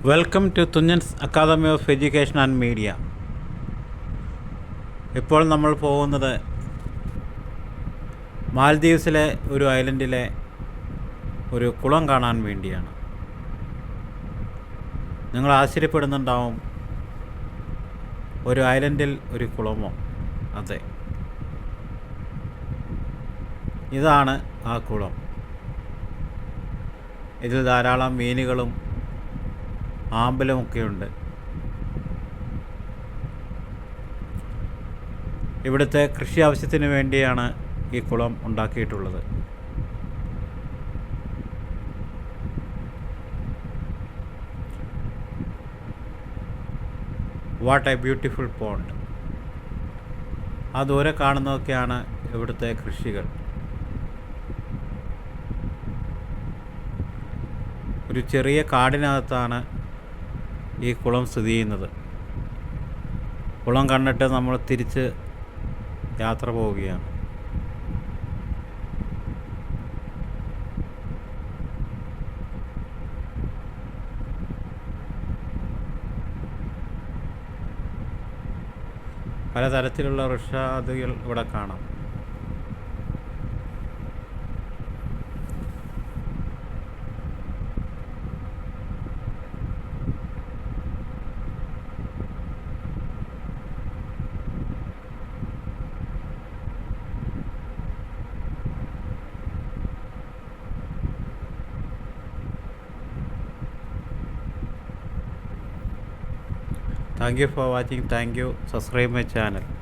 Welcome to Thunchan's academy of education and media. ഇപ്പോൾ നമ്മൾ പോകുന്നത് മാൽദീവ്സിലെ ഒരു ഐലൻഡിലെ ഒരു കുളം കാണാൻ വേണ്ടിയാണ്. നിങ്ങൾ ആശ്ചര്യപ്പെടുന്നുണ്ടാവും, ഒരു ഐലൻഡിൽ ഒരു കുളമോ? അതെ, ഇതാണ് ആ കുളം. ഇതിൽ ധാരാളം മീനുകളും ആമ്പലുമൊക്കെയുണ്ട്. ഇവിടുത്തെ കൃഷി ആവശ്യത്തിന് വേണ്ടിയാണ് ഈ കുളം ഉണ്ടാക്കിയിട്ടുള്ളത്. What A beautiful pond. ആ ദൂരെ കാണുന്നതൊക്കെയാണ് ഇവിടുത്തെ കൃഷികൾ. ഒരു ചെറിയ കാടിനകത്താണ് ഈ കുളം സ്ഥിതി ചെയ്യുന്നത്. കുളം കണ്ടിട്ട് നമ്മൾ തിരിച്ച് യാത്ര പോവുകയാണ്. പലതരത്തിലുള്ള വൃക്ഷാദികൾ ഇവിടെ കാണാം. Thank you for watching. Thank you. Subscribe my channel.